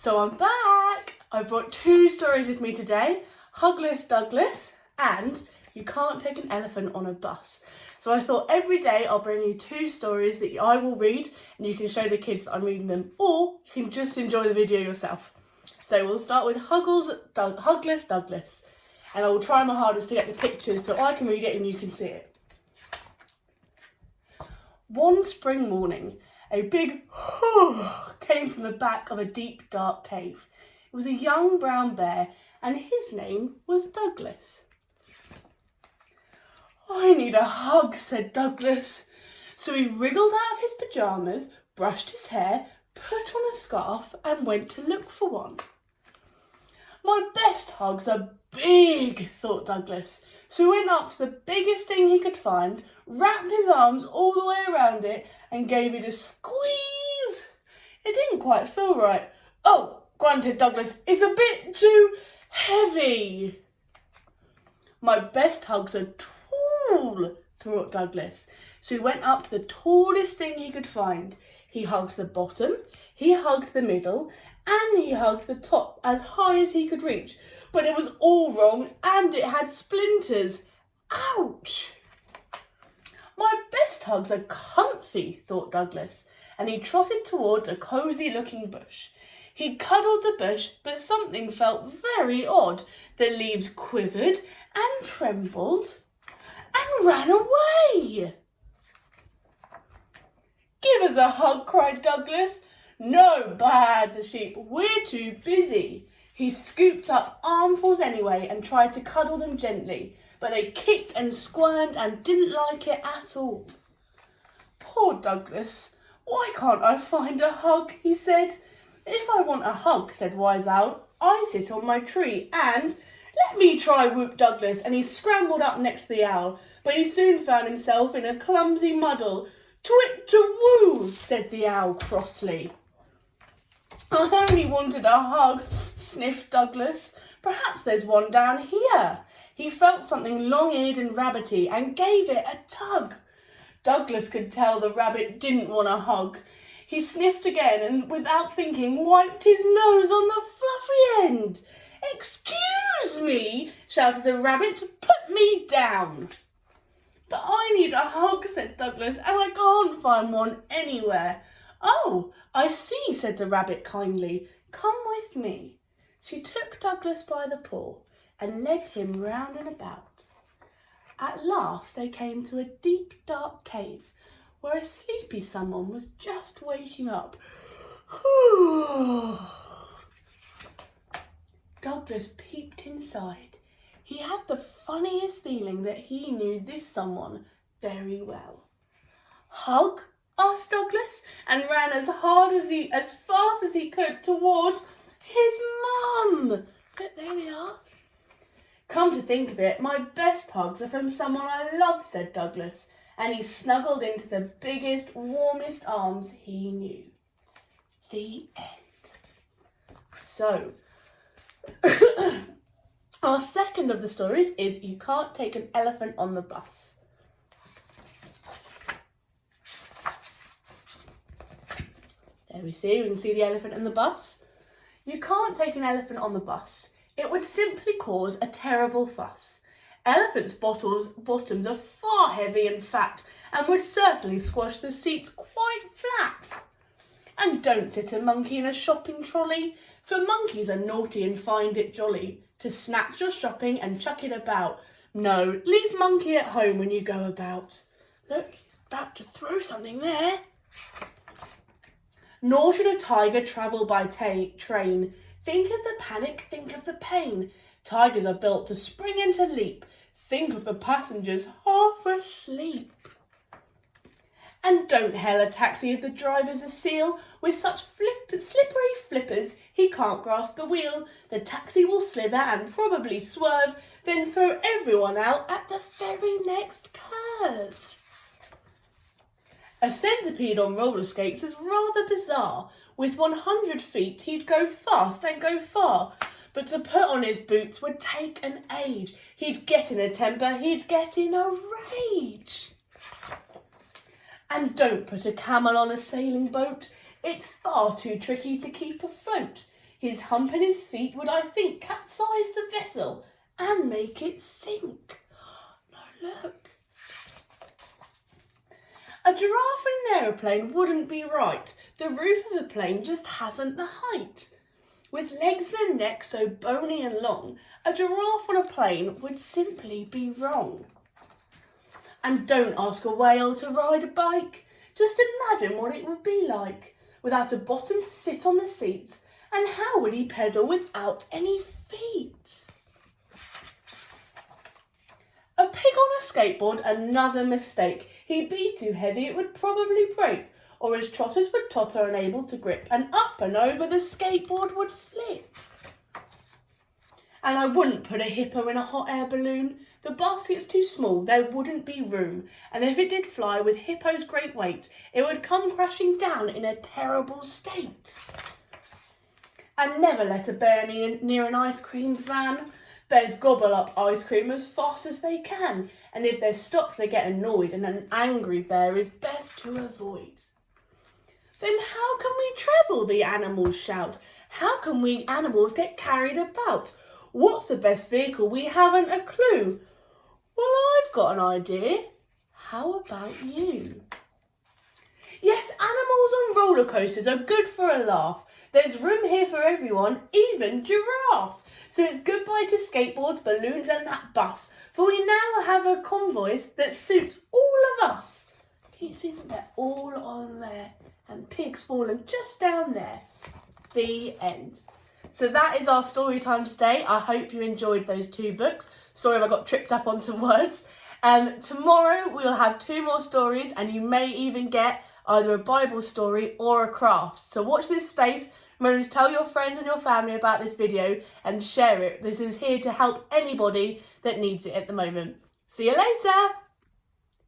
So I'm back! I've brought two stories with me today, Hugless Douglas and You Can't Take an Elephant on a Bus. So I thought every day I'll bring you two stories that I will read and you can show the kids that I'm reading them, or you can just enjoy the video yourself. So we'll start with Hugless Douglas, and I will try my hardest to get the pictures so I can read it and you can see it. One spring morning, a big came from the back of a deep, dark cave. It was a young brown bear, and his name was Douglas. "I need a hug," said Douglas. So he wriggled out of his pyjamas, brushed his hair, put on a scarf, and went to look for one. "My best hugs are big," thought Douglas. So he went up to the biggest thing he could find, wrapped his arms all the way around it, and gave it a squeeze. It didn't quite feel right. "Oh," grunted Douglas, "it's a bit too heavy." "My best hugs are tall," thought Douglas. So he went up to the tallest thing he could find. He hugged the bottom, he hugged the middle, and he hugged the top as high as he could reach. But it was all wrong, and it had splinters. Ouch! "My best hugs are comfy," thought Douglas, and he trotted towards a cosy-looking bush. He cuddled the bush, but something felt very odd. The leaves quivered and trembled and ran away. "Give us a hug," cried Douglas. "No," baaed the sheep, "we're too busy." He scooped up armfuls anyway and tried to cuddle them gently, but they kicked and squirmed and didn't like it at all. "Poor Douglas, why can't I find a hug?" he said. "If I want a hug," said Wise Owl, "I sit on my tree and—" "Let me try," whooped Douglas, and he scrambled up next to the owl, but he soon found himself in a clumsy muddle. "Twit-to-woo," said the owl crossly. "I only wanted a hug," sniffed Douglas. "Perhaps there's one down here." He felt something long-eared and rabbity and gave it a tug. Douglas could tell the rabbit didn't want a hug. He sniffed again and, without thinking, wiped his nose on the fluffy end. "Excuse me," shouted the rabbit, "put me down." "But I need a hug," said Douglas, "and I can't find one anywhere." "Oh, I see," said the rabbit kindly. "Come with me." She took Douglas by the paw and led him round and about. At last they came to a deep, dark cave where a sleepy someone was just waking up. Douglas peeped inside. He had the funniest feeling that he knew this someone very well. "Hug?" asked Douglas, and ran as fast as he could towards his mum. But there we are. "Come to think of it, my best hugs are from someone I love," said Douglas, and he snuggled into the biggest, warmest arms he knew. The end. So, our second of the stories is You Can't Take an Elephant on the Bus. There we can see the elephant in the bus. You can't take an elephant on the bus. It would simply cause a terrible fuss. Elephants' bottoms are far heavy and fat and would certainly squash the seats quite flat. And don't sit a monkey in a shopping trolley, for monkeys are naughty and find it jolly to snatch your shopping and chuck it about. No, leave monkey at home when you go about. Look, he's about to throw something there. Nor should a tiger travel by train. Think of the panic, think of the pain. Tigers are built to spring and to leap. Think of the passengers half asleep. And don't hail a taxi if the driver's a seal. With such slippery flippers, he can't grasp the wheel. The taxi will slither and probably swerve, then throw everyone out at the very next curve. A centipede on roller skates is rather bizarre. With 100 feet, he'd go fast and go far. But to put on his boots would take an age. He'd get in a temper, he'd get in a rage. And don't put a camel on a sailing boat. It's far too tricky to keep afloat. His hump and his feet would, I think, capsize the vessel and make it sink. No, look. A giraffe in an aeroplane wouldn't be right. The roof of the plane just hasn't the height. With legs and a neck so bony and long, a giraffe on a plane would simply be wrong. And don't ask a whale to ride a bike. Just imagine what it would be like, without a bottom to sit on the seats, and how would he pedal without any feet? A pig on a skateboard, another mistake. He'd be too heavy, it would probably break, or his trotters would totter unable to grip, and up and over the skateboard would flip. And I wouldn't put a hippo in a hot air balloon. The basket's too small, there wouldn't be room, and if it did fly with hippo's great weight, it would come crashing down in a terrible state. And never let a bear near an ice cream van. Bears gobble up ice cream as fast as they can, and if they're stopped they get annoyed, and an angry bear is best to avoid. Then how can we travel, the animals shout? How can we animals get carried about? What's the best vehicle? We haven't a clue. Well, I've got an idea. How about you? Yes, animals on roller coasters are good for a laugh. There's room here for everyone, even giraffe. So it's goodbye to skateboards, balloons and that bus, for we now have a convoy that suits all of us. Can you see that they're all on there? And pigs fallen just down there. The end. So that is our story time today. I hope you enjoyed those 2 books. Sorry if I got tripped up on some words. Tomorrow we'll have 2 more stories, and you may even get either a Bible story or a craft. So watch this space. Remember to tell your friends and your family about this video and share it. This is here to help anybody that needs it at the moment. See you later.